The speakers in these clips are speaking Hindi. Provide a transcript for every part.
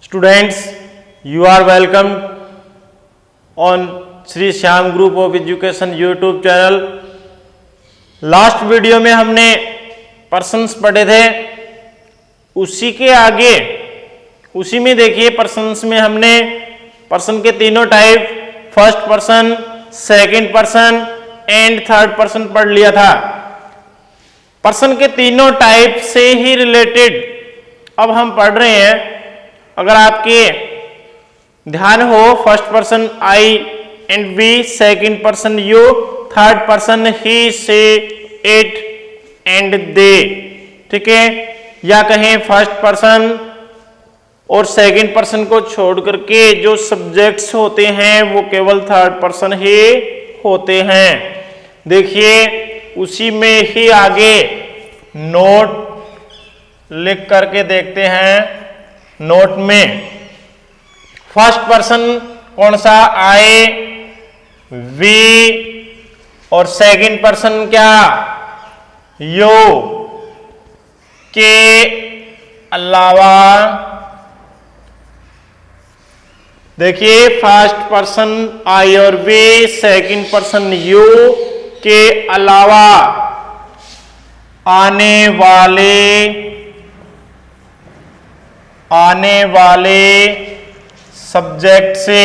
Students, you are welcome on Shri Shyam group of education YouTube channel. Last video में हमने पर्सन्स पढ़े थे, उसी के आगे उसी में देखिए पर्सन्स में हमने पर्सन के तीनों type first person, second person and third person पढ़ लिया था। पर्सन के तीनों टाइप से ही रिलेटेड अब हम पढ़ रहे हैं। अगर आपके ध्यान हो, first person I and we, second person you, third person he, she, it and they, ठीक है। या कहें फर्स्ट पर्सन और सेकंड पर्सन को छोड़ करके जो सब्जेक्ट्स होते हैं वो केवल थर्ड पर्सन ही होते हैं। देखिए उसी में ही आगे नोट लिख करके देखते हैं। नोट में फर्स्ट पर्सन कौन सा, आई, वी, और सेकंड पर्सन क्या, यू के अलावा। देखिए फर्स्ट पर्सन आई और वी, सेकंड पर्सन यू के अलावा आने वाले सब्जेक्ट से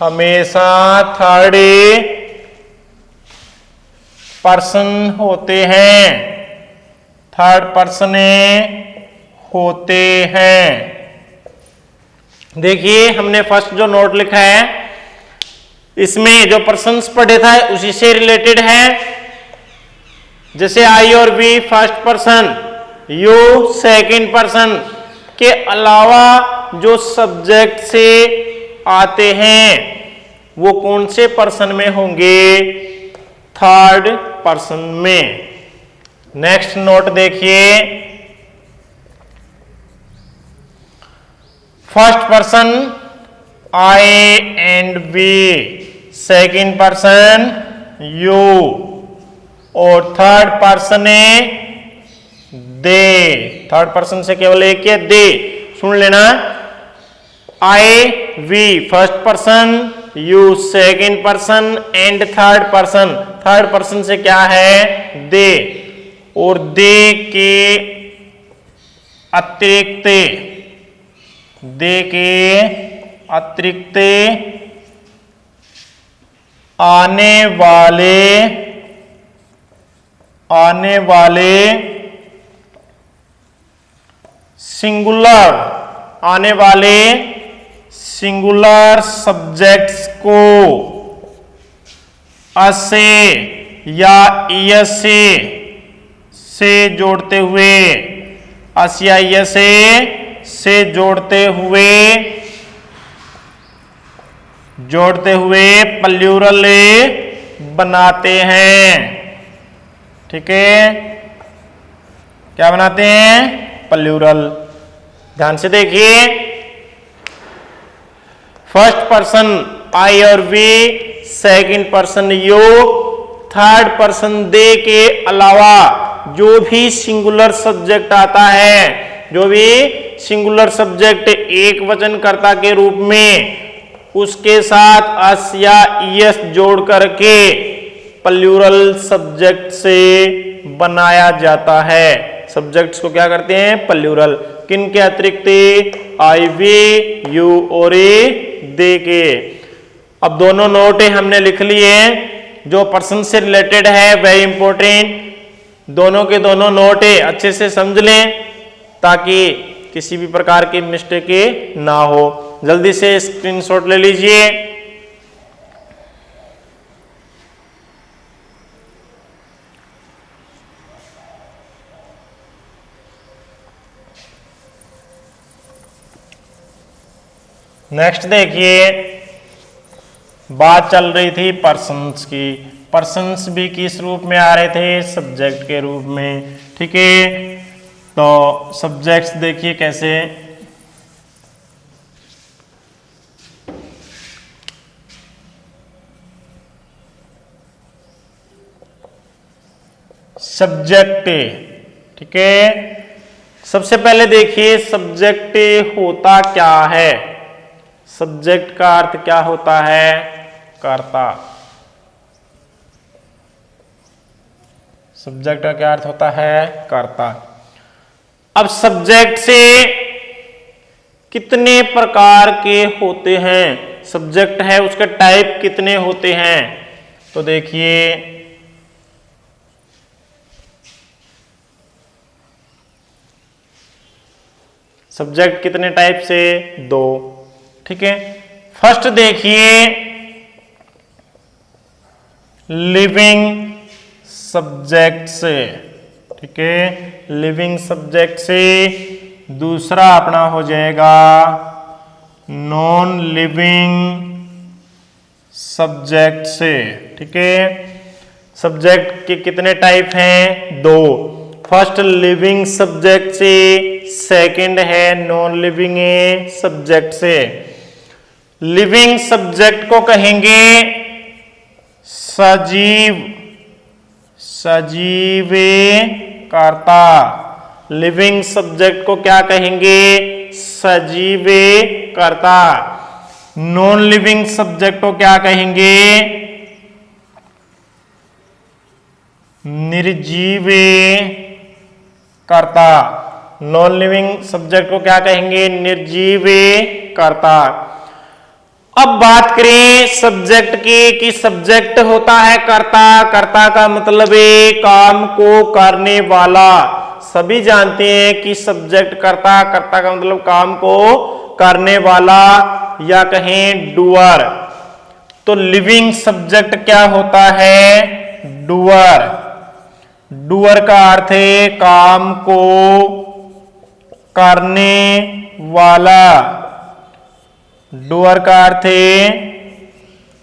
हमेशा थर्ड पर्सन होते हैं, थर्ड पर्सन होते हैं। देखिए हमने फर्स्ट जो नोट लिखा है इसमें जो पर्सन्स पढ़े था उसी से रिलेटेड है। जैसे आई और we first person, you second person के अलावा जो सब्जेक्ट से आते हैं वो कौन से पर्सन में होंगे, थर्ड पर्सन में। नेक्स्ट नोट देखिए, first person I and we, second person you और third person they. Third person से केवल एक है, दे। सुन लेना, I we first person, you second person and third person. Third person से क्या है, दे। और दे के अतिरिक्त आने वाले सिंगुलर सब्जेक्ट्स को असे या यस से जोड़ते हुए, अस या यस से जोड़ते हुए प्लूरल बनाते हैं, ठीक है। क्या बनाते हैं, प्लूरल। ध्यान से देखिए, फर्स्ट पर्सन आई और we, second person you, third person they के अलावा जो भी सिंगुलर सब्जेक्ट आता है, जो भी सिंगुलर सब्जेक्ट एक वचन कर्ता के रूप में उसके साथ अस या यस जोड़ करके प्लूरल सब्जेक्ट से बनाया जाता है। सब्जेक्ट्स को क्या करते हैं, प्लूरल। किन के अतिरिक्त, आई वी यू और दे के। अब दोनों नोट हमने लिख लिए, जो पर्सन से रिलेटेड है वेरी इंपॉर्टेंट। दोनों के दोनों नोट अच्छे से समझ लें ताकि किसी भी प्रकार की मिस्टेक ना हो। जल्दी से स्क्रीनशॉट ले लीजिए। नेक्स्ट देखिए, बात चल रही थी पर्सन्स की। पर्सन्स भी किस रूप में आ रहे थे, सब्जेक्ट के रूप में, ठीक है। तो सब्जेक्ट्स देखिए कैसे, सब्जेक्ट। ठीक है, सबसे पहले देखिए सब्जेक्ट होता क्या है। सब्जेक्ट का अर्थ क्या होता है? कर्ता। सब्जेक्ट का क्या अर्थ होता है? कर्ता। अब सब्जेक्ट से कितने प्रकार के होते हैं? सब्जेक्ट है उसके टाइप कितने होते हैं? तो देखिए सब्जेक्ट कितने टाइप से? 2। ठीक है, फर्स्ट देखिए लिविंग सब्जेक्ट से। ठीक है, लिविंग सब्जेक्ट से। दूसरा अपना हो जाएगा नॉन लिविंग सब्जेक्ट से। ठीक है, सब्जेक्ट के कितने टाइप हैं? 2। फर्स्ट लिविंग सब्जेक्ट से, सेकंड है नॉन लिविंग सब्जेक्ट से। लिविंग सब्जेक्ट को कहेंगे सजीव, सजीवे कर्ता। लिविंग सब्जेक्ट को क्या कहेंगे? सजीवे कर्ता। नॉन लिविंग सब्जेक्ट को क्या कहेंगे? निर्जीवे कर्ता। नॉन लिविंग सब्जेक्ट को क्या कहेंगे? निर्जीवे कर्ता। अब बात करें सब्जेक्ट की कि सब्जेक्ट होता है कर्ता। कर्ता का मतलब है काम को करने वाला। सभी जानते हैं कि सब्जेक्ट कर्ता, कर्ता का मतलब काम को करने वाला या कहें डूअर। तो लिविंग सब्जेक्ट क्या होता है? डूअर। डूअर का अर्थ है काम को करने वाला। डूअर का अर्थ है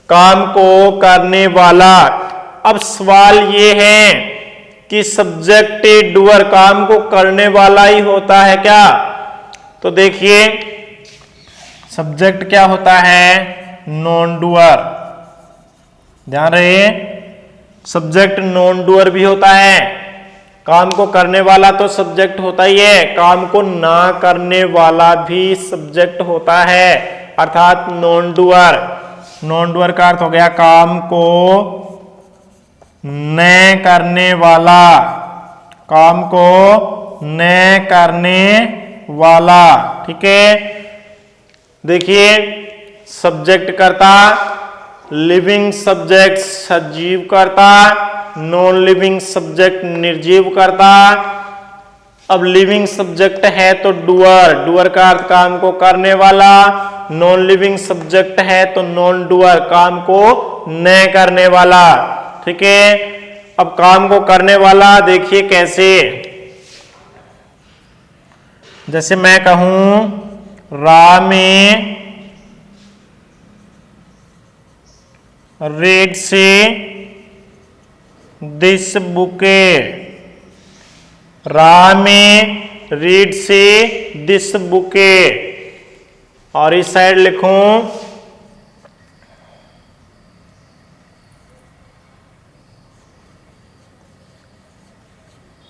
काम को करने वाला। अब सवाल ये है कि सब्जेक्ट डूअर काम को करने वाला ही होता है क्या? तो देखिए सब्जेक्ट क्या होता है? Non doer. ध्यान रहे, सब्जेक्ट नॉन डूअर भी होता है। काम को करने वाला तो सब्जेक्ट होता ही है, काम को ना करने वाला भी सब्जेक्ट होता है, अर्थात नॉन डूअर। नॉन डूअर का अर्थ हो गया काम को न करने वाला, काम को न करने वाला। ठीक है, देखिए सब्जेक्ट कर्ता, लिविंग सब्जेक्ट सजीव कर्ता, नॉन लिविंग सब्जेक्ट निर्जीव कर्ता। अब लिविंग सब्जेक्ट है तो डूअर, डूअर का अर्थ काम को करने वाला। नॉन लिविंग सब्जेक्ट है तो नॉन डूअर, काम को न करने वाला। ठीक है, अब काम को करने वाला देखिए कैसे। जैसे मैं कहूं रामे read से दिस बुके। रामे रीड से दिस बुके। और इस साइड लिखूं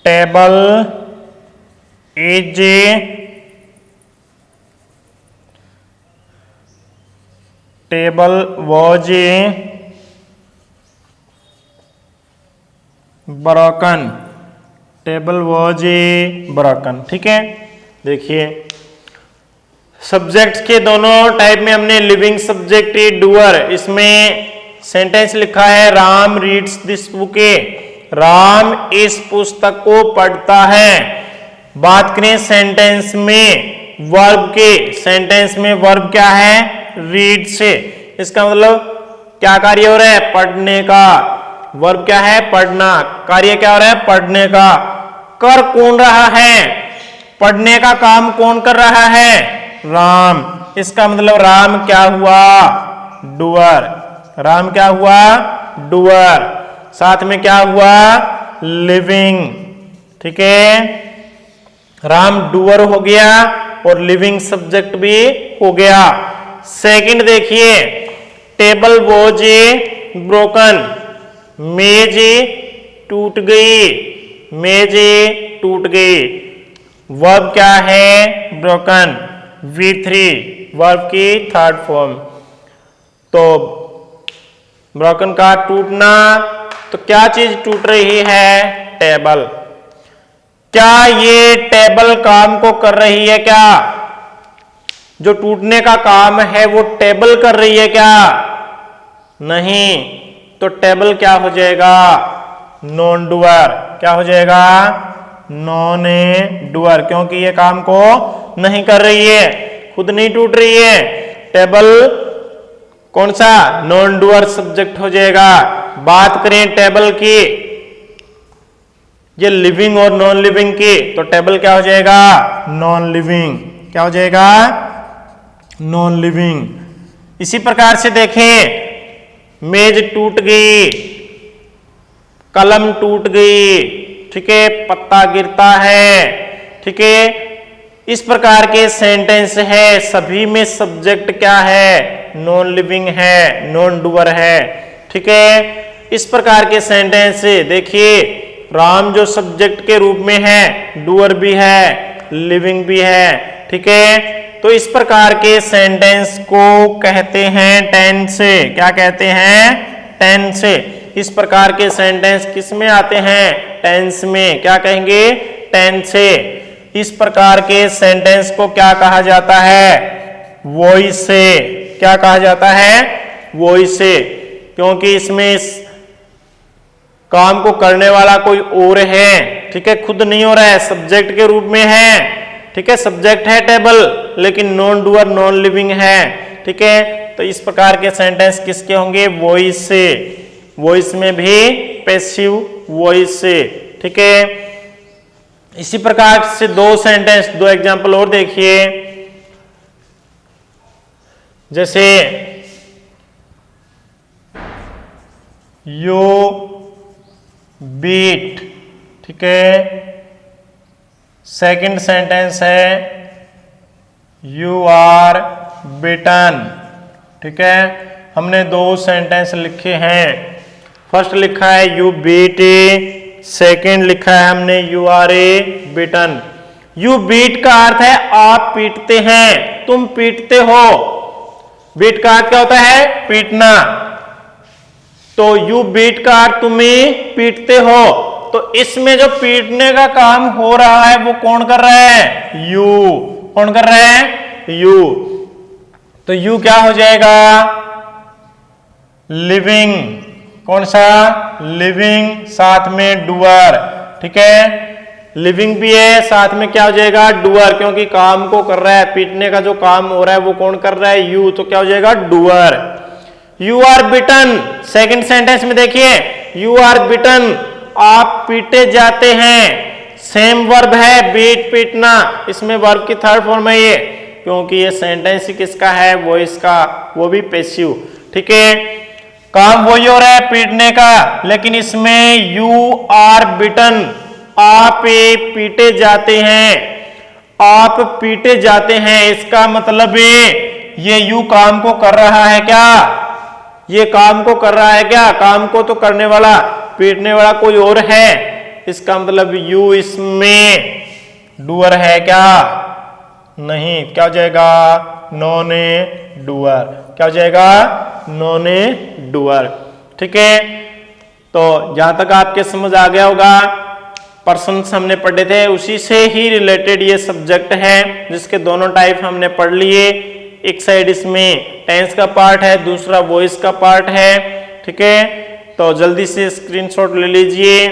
table is table was broken. Table was broken. ठीक है, देखिए सब्जेक्ट्स के दोनों टाइप में हमने लिविंग सब्जेक्ट डूअर, इसमें सेंटेंस लिखा है Ram reads this bouquet. Ram इस पुस्तक को पढ़ता है। बात करें सेंटेंस में वर्ब के, सेंटेंस में वर्ब क्या है? रीड से। इसका मतलब क्या कार्य हो रहा है? पढ़ने का। वर्ब क्या है? पढ़ना। कार्य क्या हो रहा है? पढ़ने का। कर कौन रहा है? पढ़ने का काम कौन कर रहा है? राम। इसका मतलब राम क्या हुआ? डूअर। राम क्या हुआ? डूअर। साथ में क्या हुआ? लिविंग। ठीक है, राम डूअर हो गया और लिविंग सब्जेक्ट भी हो गया। सेकंड देखिए टेबल वॉज ब्रोकन। मेज टूट गई। मेज टूट गई। वर्ब क्या है? ब्रोकन। V3 वर्ब की थर्ड फॉर्म। तो ब्रोकन का टूटना, तो क्या चीज टूट रही है? टेबल। क्या ये टेबल काम को कर रही है? क्या जो टूटने का काम है वो टेबल कर रही है क्या? नहीं। तो टेबल क्या हो जाएगा? Non doer. क्या हो जाएगा? नॉन डूअर, क्योंकि ये काम को नहीं कर रही है, खुद नहीं टूट रही है। टेबल कौन सा? नॉन डूअर सब्जेक्ट हो जाएगा। बात करें टेबल की, ये लिविंग और नॉन लिविंग की, तो टेबल क्या हो जाएगा? Non living. क्या हो जाएगा? Non living. इसी प्रकार से देखें, मेज टूट गई, कलम टूट गई, ठीक है, पत्ता गिरता है, ठीक है। इस प्रकार के सेंटेंस है, सभी में सब्जेक्ट क्या है? नॉन लिविंग है, नॉन डूअर है, ठीक है। इस प्रकार के सेंटेंस देखिए, राम जो सब्जेक्ट के रूप में है, डूअर भी है, लिविंग भी है, ठीक है। तो इस प्रकार के सेंटेंस को कहते हैं टेंस। क्या कहते हैं? टेंस। इस प्रकार के सेंटेंस किस में आते हैं? टेंस में। क्या कहेंगे? टेंस। इस प्रकार के सेंटेंस को क्या कहा जाता है? वॉइस। क्या कहा जाता है? वॉइस। क्योंकि इसमें इस काम को करने वाला कोई और है, ठीक है, खुद नहीं हो रहा है, सब्जेक्ट के रूप में है, ठीक है। सब्जेक्ट है टेबल, लेकिन नॉन डूअर नॉन लिविंग है, ठीक है। तो इस प्रकार के सेंटेंस किसके होंगे? वॉइस से। वॉइस में भी पैसिव वॉइस से, ठीक है। इसी प्रकार से दो सेंटेंस, दो एग्जांपल और देखिए। जैसे यू बीट, ठीक है। सेकंड सेंटेंस है यू आर बीटन, ठीक है। हमने दो सेंटेंस लिखे हैं। फर्स्ट लिखा है यू बीट, सेकंड लिखा है हमने you are beaten. You beat का अर्थ है आप पीटते हैं, तुम पीटते हो। बीट का अर्थ क्या होता है? पीटना। तो यू बीट का अर्थ तुम्हें पीटते हो। तो इसमें जो पीटने का काम हो रहा है वो कौन कर रहा है? यू। कौन कर रहा है? यू। तो यू क्या हो जाएगा? लिविंग। कौन सा? लिविंग, साथ में डूअर, ठीक है। लिविंग भी है, साथ में क्या हो जाएगा? डूअर, क्योंकि काम को कर रहा है, पीटने का जो काम हो रहा है वो कौन कर रहा है? यू। तो क्या हो जाएगा? Doer. You are beaten, second sentence में देखिए, यू आर बिटन, आप पीटे जाते हैं। सेम वर्ब है, बीट, पीटना, इसमें वर्ब की थर्ड फॉर्म है ये, क्योंकि ये सेंटेंस ही किसका है? वॉइस का, वो भी पैसिव, ठीक है। काम वही हो रहा है पीटने का, लेकिन इसमें यू आर बिटन, आप पीटे जाते हैं, आप पीटे जाते हैं। इसका मतलब ये यू काम को कर रहा है क्या? ये काम को कर रहा है क्या? काम को तो करने वाला, पीटने वाला कोई और है। इसका मतलब यू इसमें डूअर है क्या? नहीं। क्या हो जाएगा? Non doer. क्या हो जाएगा? नॉन डूअर, ठीक है। तो जहां तक आपके समझ आ गया होगा, पर्सन्स हमने पढ़े थे, उसी से ही रिलेटेड ये सब्जेक्ट है, जिसके दोनों टाइप हमने पढ़ लिए। एक साइड इसमें टेंस का पार्ट है, दूसरा वॉइस का पार्ट है, ठीक है। तो जल्दी से स्क्रीनशॉट ले लीजिए।